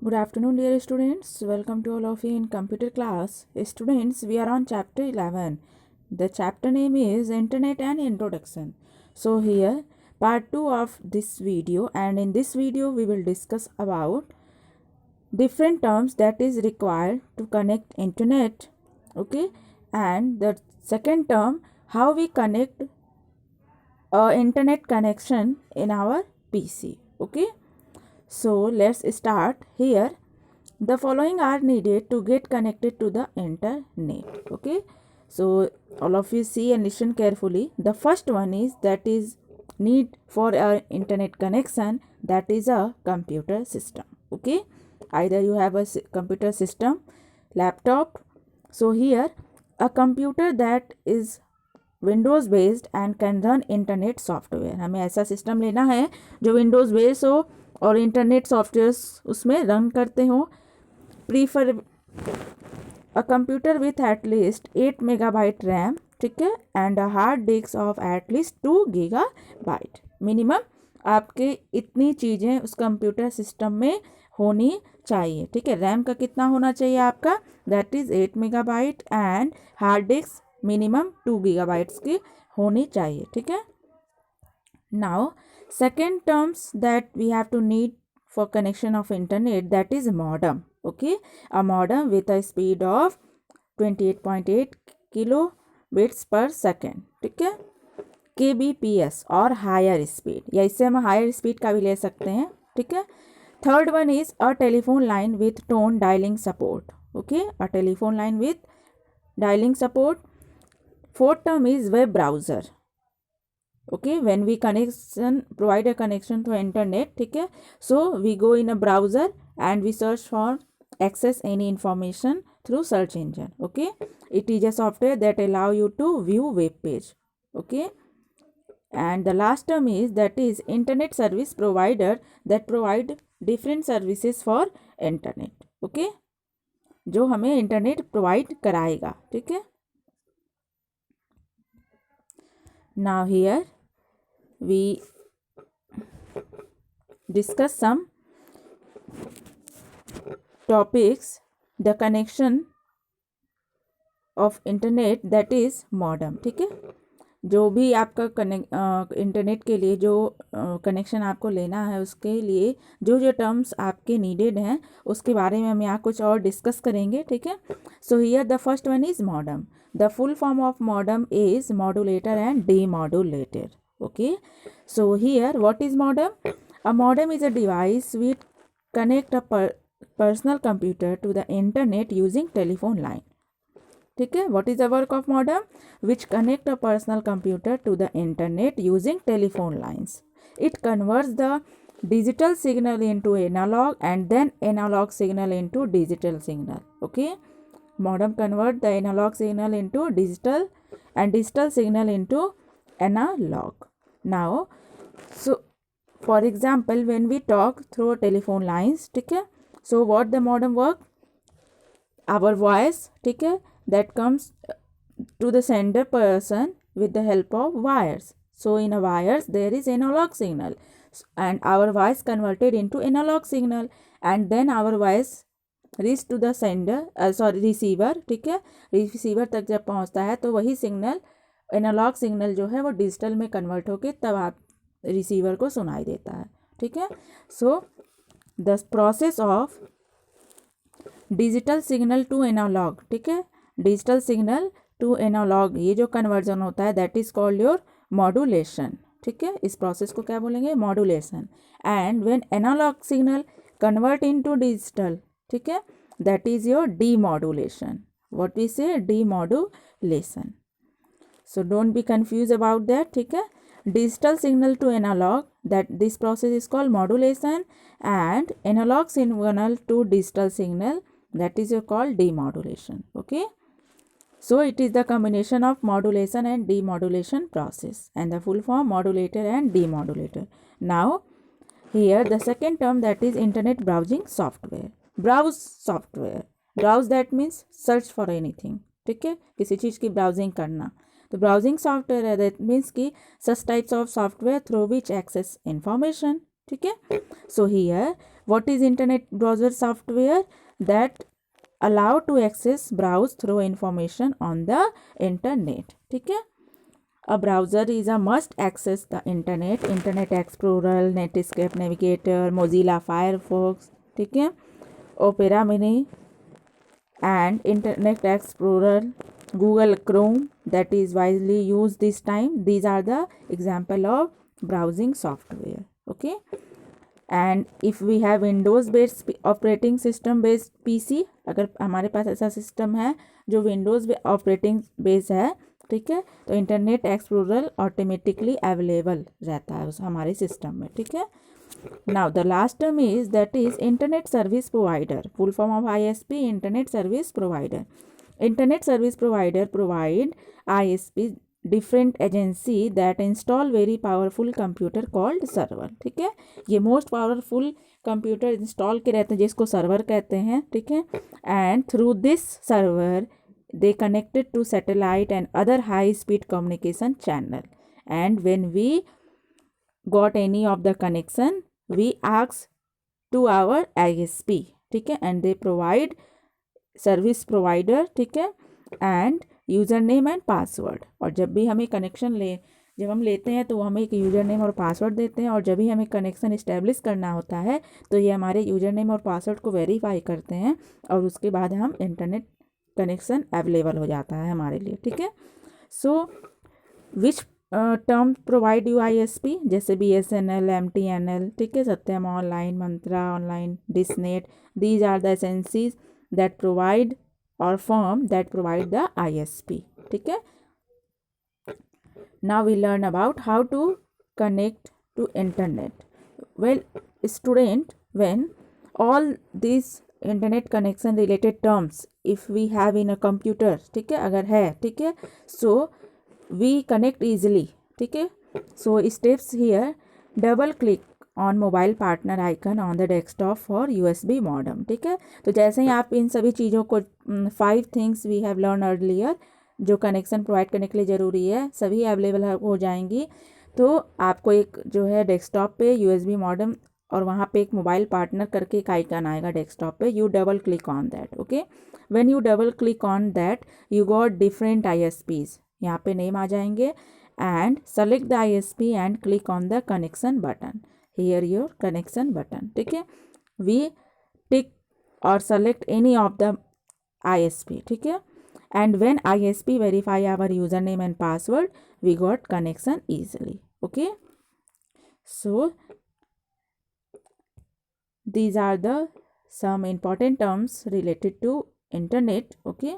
Good afternoon, dear students. Welcome to all of you in computer class. Students, we are on chapter 11. The chapter name is Internet and Introduction. So here, part 2 of this video, and in this video we will discuss about different terms that is required to connect internet. Okay, and the second term, how we connect internet connection in our PC. Okay, so let's start here. The following are needed to get connected to the internet. Okay, so all of you see and listen carefully. The first one is that is need for a internet connection, that is a computer system. Okay, either you have a computer system, laptop. So here a computer that is Windows based and can run internet software. हमें ऐसा system लेना है जो Windows based हो और internet softwares उसमें run करते हो. Prefer a computer with at least 8 megabyte RAM, ठीक है, and a hard disk of at least 2 gigabyte. Minimum आपके इतनी चीज़ें उस कंप्यूटर सिस्टम में होनी चाहिए. ठीक है, रैम का कितना होना चाहिए आपका, that is 8 megabyte and hard disk minimum 2 gigabytes की होनी चाहिए. ठीक है. Now second terms that we have to need for connection of internet, that is modem. Okay, a modem with a speed of 28.8 kilobits per second. ठीक है, kbps और higher speed, या इससे हम हायर स्पीड का भी ले सकते हैं. ठीक है. Third one is a telephone line with tone dialling support. Okay, a telephone line with dialling support. Fourth term is web browser. Okay, when we provide a connection to internet, ठीक है, so we go in a browser and we search for access any information through search engine. Okay, it is a software that allow you to view web page. Okay, and the last term is that is internet service provider that provide different services for internet. Okay, जो हमें internet provide कराएगा. ठीक है. Now here we discuss some topics. The connection of internet, that is modem. ठीक है, जो भी आपका इंटरनेट के लिए जो कनेक्शन आपको लेना है उसके लिए जो जो टर्म्स आपके नीडेड हैं उसके बारे में हम यहाँ कुछ और डिस्कस करेंगे. ठीक है. So here the first one is modem. The full form of modem is modulator and demodulator. Okay, so here what is modem. A modem is a device which connect a personal computer to the internet using telephone line. ठीक है, what is the work of modem, which connect a personal computer to the internet using telephone lines. It converts the digital signal into analog and then analog signal into digital signal. Okay, modem convert the analog signal into digital and digital signal into analog. Now, so for example, when we talk through telephone lines, ठीक है, so what the modem work, our voice, ठीक है, that comes to the sender person with the help of wires. So in a wires there is analog signal and our voice converted into analog signal and then our voice reach to the sender receiver. ठीक है, receiver तक जब पहुंचता है तो वही signal analogue signal जो है वो डिजिटल में कन्वर्ट होके तब आप रिसीवर को सुनाई देता है. ठीक है. So the process of digital signal to analogue, ठीक है, डिजिटल सिग्नल टू एनालॉग, ये जो कन्वर्जन होता है that is called your modulation. ठीक है, इस प्रोसेस को क्या बोलेंगे, modulation. And when analogue signal convert into digital, ठीक है, that is your demodulation. What we say, demodulation. So don't be confuse about that. ठीक है, digital signal to analogue, that this process is called modulation, and analog signal to digital signal, that is called demodulation. Okay, so it is the combination of modulation and demodulation process, and the full form modulator and demodulator. Now here the second term, that is internet browsing software. Browse software, browse that means search for anything. ठीक है, किसी चीज़ की browsing करना. तो browsing software है, that means कि such types of software through which access information. ठीक है. So here What is internet browser software? That allow to access browse through information on the internet. ठीक है. A browser is a must access the internet. Internet Explorer, Netscape Navigator, Mozilla Firefox, ठीक है, Opera Mini and Internet Explorer, Google Chrome that is widely used this time. These are the example of browsing software. Okay. And if we have Windows based operating system based PC, अगर हमारे पास ऐसा system है जो Windows operating base है, ठीक है, तो internet explorer automatically available रहता है उस हमारे सिस्टम में. ठीक है. Now the last term is that is internet service provider. Full form of ISP, internet service provider. Internet service provider provide ISP different agency that install very powerful computer called server. ठीक है. ये most powerful computer install के रहते हैं जिसको server कहते हैं. ठीक है. And through this server they connected to satellite and other high speed communication channel, and when we got any of the connection we ask to our ISP. ठीक है. and they provide service provider. ठीक है. End user name and password. और जब भी हमें connection जब हम लेते हैं तो हमें एक यूज़र नेम और पासवर्ड देते हैं, और जब भी हमें कनेक्शन इस्टेब्लिश करना होता है तो ये हमारे यूज़र नेम और पासवर्ड को वेरीफाई करते हैं, और उसके बाद हम इंटरनेट कनेक्शन अवेलेबल हो जाता है हमारे लिए. ठीक है. So which term provide you ISP, जैसे BSNL, MTNL, ठीक है, Satyam online, Mantra online, Dishnet. These are the agencies that provide और firm that provide the ISP. ठीक है. Now we learn about how to connect to internet. Well, student, when all these internet connection related terms if we have in a computer, ठीक है, अगर है, ठीक है, so we connect easily. ठीक है. So steps here: double click on mobile partner icon on the desktop for USB modem. ठीक है. तो जैसे ही आप इन सभी चीज़ों को 5 things we have learn earlier जो कनेक्शन प्रोवाइड करने के लिए ज़रूरी है सभी अवेलेबल हो जाएंगी, तो आपको एक जो है डेस्कटॉप पे USB मॉडेम और वहाँ पे एक मोबाइल पार्टनर करके एक आइकन आएगा डेस्कटॉप पे. U double click on that. Okay. When U double click on that you got different ISPs. यहाँ पे नेम आ जाएंगे. And select the ISP and click on the connection button. Here your connection button. ठीक है. we tick or select any of the ISP. ठीक है. and when ISP verify our username and password we got connection easily. okay. so these are the some important terms related to internet. okay.